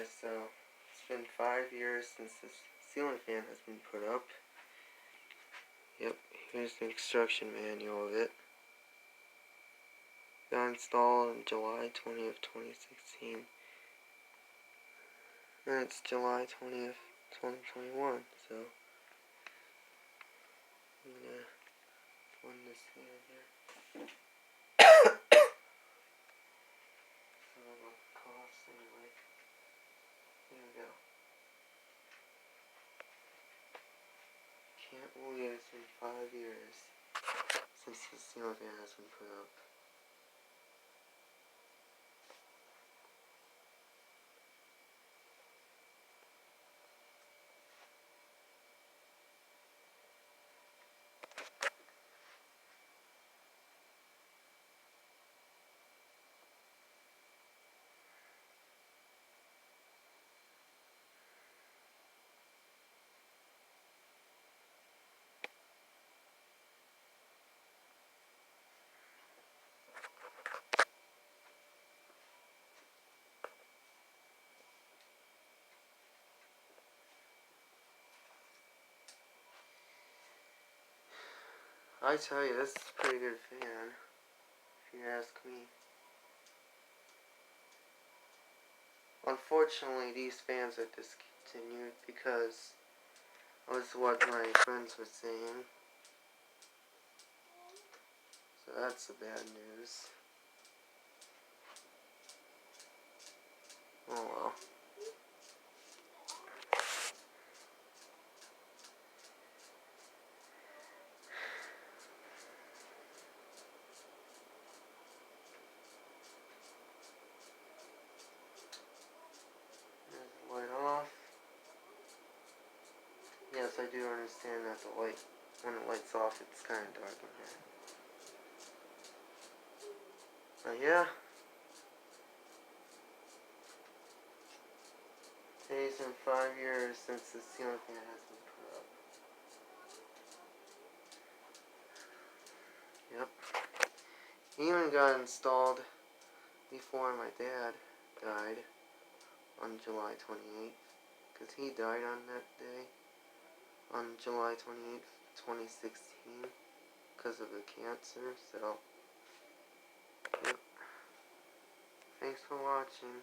guys, so it's been 5 years since this ceiling fan has been put up. Yep, here's the instruction manual of it. Got installed on July 20th, 2016. And it's July 20th, 2021, so I'm gonna run this fan here. Sorry about the coughs anyway. Here we go. Can't believe it's been 5 years since the ceiling fan has been put up. I tell you, this is a pretty good fan, if you ask me. Unfortunately, these fans are discontinued because of what my friends were saying. So that's the bad news. Oh well. There's the light off. Yes, I do understand that the light, when the light's off, it's kind of dark in here. But yeah. Today's been 5 years since the ceiling fan has been put up. Yep. He even got installed before my dad died on July 28th. Because he died on that day. On July 28th, 2016. Because of the cancer, so. Yep. Thanks for watching.